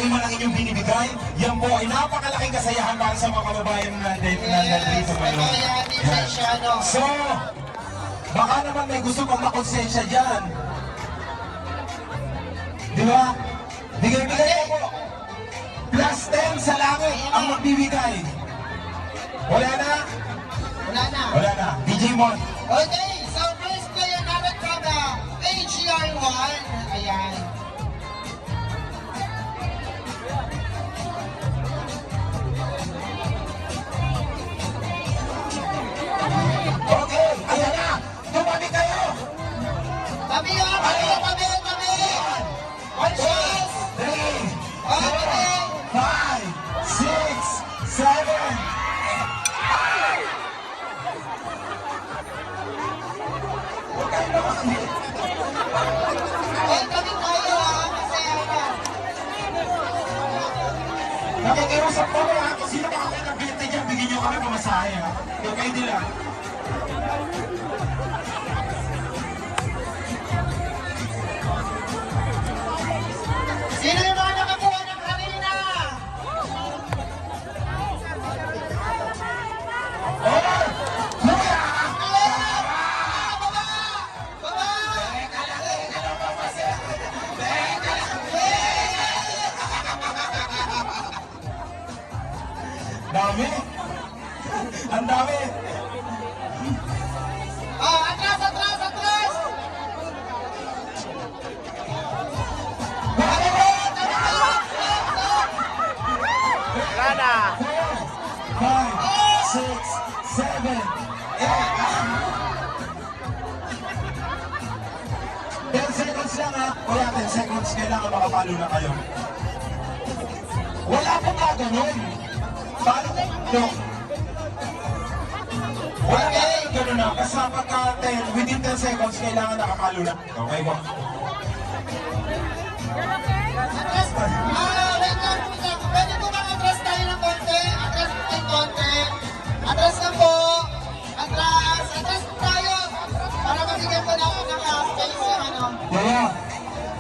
man ang inyong binibigay, yan po ay napakalaking kasayahan para sa mga kababayan na nandito ngayon. So, baka naman may gusto pang makonsensya dyan. Di ba? Bigay-bigay na po. Plus 10 sa langit ang magbibigay. Wala na? Wala na. Wala na. DJ Mon. Okay, so first player namin from the AGR1. Ayan. Okay, ayan na. Tumabi kayo. Tabi yun, tabi. One chance. 3, 4, Okay. 5, 6, 7. Huwag kayo naman. Okay, tabi tayo ha. Masaya na. Nakikiusap ko ha. Kung sino makakita ng binte dyan, bigyan nyo kami pamasahe ha. Yung kayo nila. Sino yung mga nakakuha ng kanina? Oh! Kuya! Dami! Ang dami! Atras! Wala na. 5, 6, 7, 8. 10 seconds lang ha. Wala 10 seconds. Kailangan makapalo na kayo. Wala po ka ganun. Paano no? Wala ka ganun na. Kasi pagka 10, within 10 seconds, kailangan nakapalo na. Okay ba?